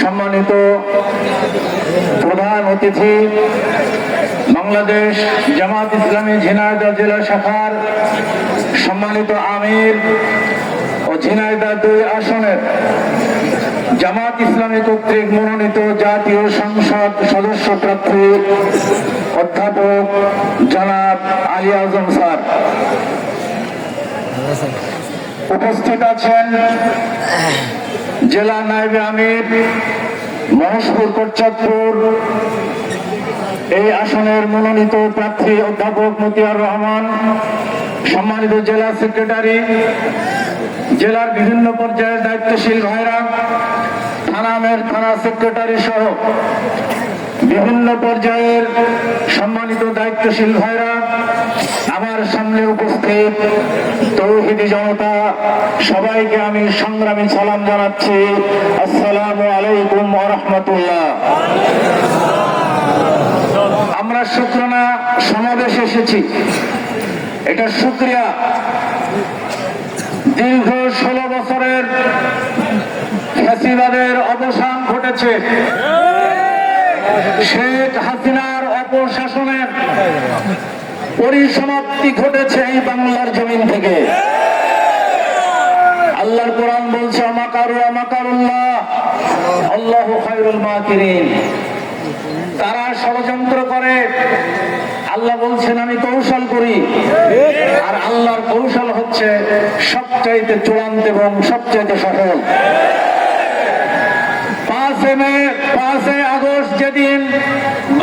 সম্মানিত প্রধান অতিথি, বাংলাদেশ জামাত ইসলামী ঝিনাইদহ জেলা শাখার সম্মানিত আমির ও ঝিনাইদহ 2 আসনের জামাত ইসলামী কর্তৃক মনোনীত জাতীয় সংসদ সদস্য প্রার্থী অধ্যাপক জনাব আলী আজম স্যার, উপস্থিত আছেন জেলা নায়েবে আমির মহেশপুর কোটচাঁদপুর এই আসনের মনোনীত প্রার্থী অধ্যাপক মতিয়ার রহমান, সম্মানিত জেলা সেক্রেটারি, জেলার বিভিন্ন পর্যায়ের দায়িত্বশীল ভাইরা, থানা সেক্রেটারি সহ বিভিন্ন পর্যায়ের সম্মানিত দায়িত্বশীল ভাইরা, আমার সামনে উপস্থিত তৌহিদি জনতা, সবাইকে আমি সংগ্রামী সালাম জানাচ্ছি। আসসালামু আলাইকুম ওয়া রাহমাতুল্লাহ। আমরা শুকরানা সমাবেশে এসেছি, এটা শুকরিয়া। দীর্ঘ 16 বছরের ফ্যাসিবাদের অবসান ঘটেছে, শেখ হাসিনার অপশাসনের পরিসমাপ্তি ঘটেছে এই বাংলার জমিন থেকে। আল্লাহর কোরআন বলছে আমাকারু আমাকারুল্লাহ আল্লাহু খায়রুল মাকিরিন। তারা ষড়যন্ত্র করে, আল্লাহ বলছেন আমি কৌশল করি, আর আল্লাহর কৌশল হচ্ছে সবচাইতে চূড়ান্ত এবং সবচাইতে সফল। 5 আগস্ট যেদিন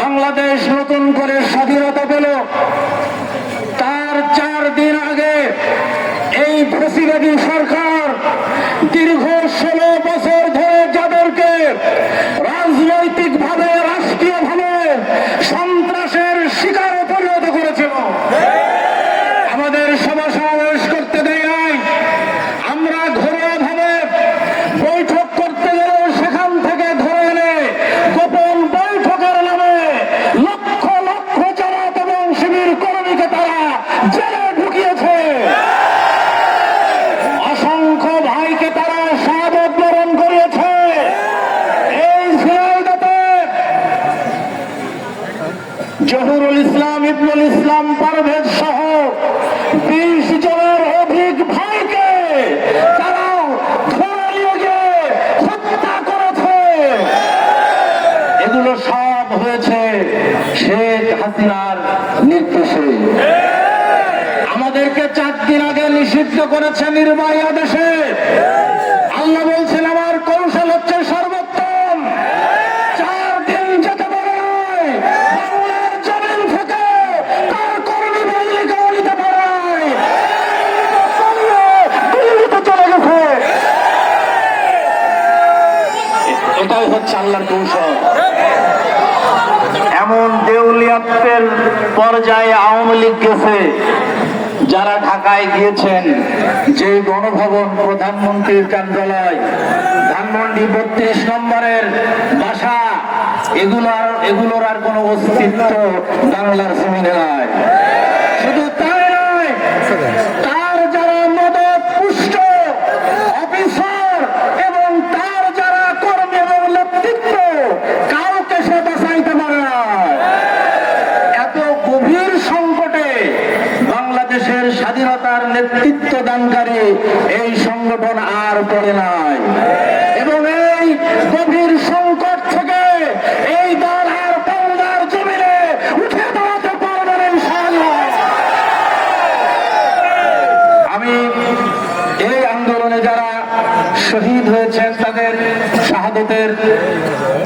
বাংলাদেশ নতুন করে স্বাধীনতা পেল, তার 4 দিন আগে এই ফ্যাসিবাদী সরকার দীর্ঘ 16 বছর ধরে যাদেরকে রাজনৈতিক ভাবে রাষ্ট্রীয় ভাবে সন্ত্রাসের শিকারে পরিণত করেছিল, আমাদের সভা সমাবেশ করতে দেয় নাই, আমরা ঘরোয়া ভাবে বৈঠক করতে গেলেও সেখান থেকে ধরে এনে গোপন বৈঠকের নামে লক্ষ লক্ষ জামাত এবং শিবির কর্মীকে তারা জেলে ঢুকিয়েছে। অসংখ্য ভাইকে তারা শাহাদাত বরণ করিয়েছে। এই ঝিনাইদহে জহুরুল ইসলাম, ইবনুল ইসলাম, পারভেজ সহ 20 জনের অধিক ভাইকে তারা ধরে নিয়ে গিয়ে হত্যা করেছে। এগুলো সব হয়েছে শেখ হাসিনার নির্দেশে। আমাদেরকে 4 দিন আগে নিষিদ্ধ করেছে নির্বাহী আদেশে। আল্লাহ বলছেন আমার কৌশল হচ্ছে সর্বোত্তম। 4 দিন যেতে পারে নাই, বাংলার জমিন থেকে তার কর্মী বাহিনীকে নিতে পারে নাই, দিল্লিতে চলে গেছে। এটাই হচ্ছে আল্লাহর কৌশল। এমন দেউলিয়াতের পর্যায়ে আওয়ামী লীগ গেছে, যারা ঢাকায় গিয়েছেন, যে গণভবন, প্রধানমন্ত্রীর কার্যালয়, ধানমন্ডি 32 নম্বরের বাসা, এগুলোর আর কোনো অস্তিত্ব বাংলার জমিনে নাই। শুধু তাই নয়, তার যারা মদত পুষ্ট অফিসার এবং তার যারা কর্মী এবং নেতৃত্ব, কাউকে সে বাঁচাইতে পারে না। এত গভীর সংকটে বাংলাদেশের স্বাধীনতার নেতৃত্ব দানকারী এই সংগঠন আর পড়ে নাই, এবং এই গভীর সংকট থেকে এই দল আর বাংলার জমিনে উঠে দাঁড়াতে পারবে না ইনশাআল্লাহ। আমি এই আন্দোলনে যারা শহীদ হয়েছেন তাদের শাহাদতের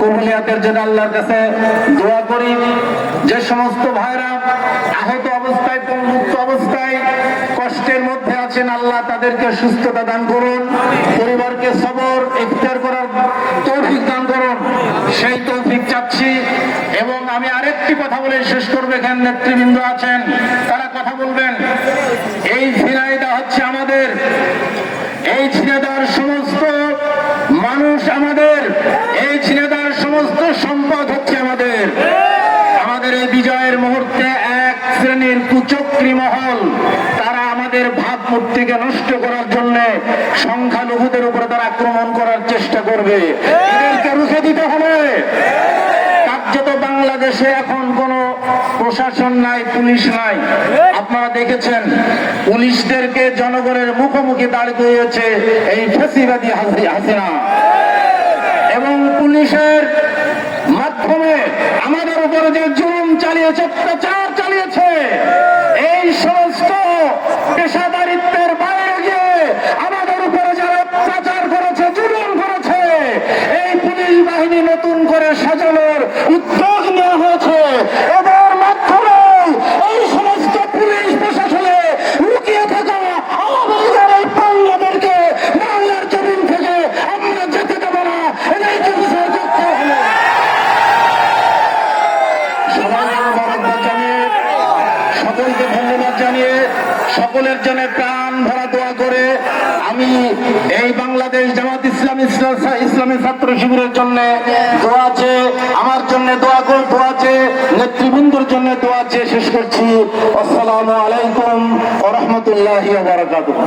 কবুলিয়াতের জন্য আল্লাহর কাছে দোয়া করি। যে সমস্ত ভাইরা আহত অবস্থায়, পঙ্গুত্ব অবস্থায়, কষ্টের মধ্যে আছেন, আল্লাহ তাদেরকে সুস্থতা দান করুন, পরিবারকে সবর ইখতিয়ার করার তৌফিক দান করুন, সেই তৌফিক চাচ্ছি। এবং আমি আরেকটি কথা বলে শেষ করবো, এখানে নেতৃবৃন্দ আছেন, তারা কথা বলবেন। এই ঝিনাইদহ হচ্ছে আমাদের, এই ঝিনাইদহের সমস্ত মানুষ আমাদের, এই ঝিনাইদহের সমস্ত সম্পদ হচ্ছে আমাদের। আমাদের এই বিজয়ের মুহূর্তে এক শ্রেণীর কুচক্রী মহল, তারা আমাদের ভাবমূর্তিকে নষ্ট করার জন্য সংখ্যালঘুদের উপরে তারা আক্রমণ করার চেষ্টা করবে। এদেরকে রুখে বাংলাদেশে এখন কোনো প্রশাসন নাই, পুলিশ নাই। আপনারা দেখেছেন পুলিশদেরকে জনগণের মুখোমুখি দাঁড়িয়ে হয়েছে এই ফ্যাসিবাদী হাসিনা, এবং পুলিশের মাধ্যমে আমাদের উপরে যে জুলুম চালিয়েছে, অত্যাচার চালিয়েছে, এই সমস্ত পেশাদারিত্বের বাইরে গিয়ে আমাদের উপরে যারা অত্যাচার করেছে, জুলুম করেছে, এই পুলিশ বাহিনী নতুন করে সাজানোর উদ্যোগ নেওয়া হয়েছে। এদের মাধ্যমে এই সমস্ত পুলিশ প্রশাসনে লুকিয়ে থাকা আওয়ামী লীগের এই বাংলাদেশকে বাংলার জমিন থেকে আমরা যেতে দেব না। এটাই কিন্তু করতে হবে। সবাইকে ধন্যবাদ জানিয়ে, সকলকে ধন্যবাদ জানিয়ে, সকলের জন্য প্রাণ ভরা দোয়া করে আমি এই বাংলাদেশ জামাত ইসলামী ছাত্র শিবিরের জন্য দোয়া চেয়ে, আমার জন্য দোয়া চেয়ে, নেতৃবৃন্দর জন্য দোয়া চেয়ে শেষ করছি। আসসালামু আলাইকুম ওয়া রাহমাতুল্লাহি ওয়া বারাকাতুহু।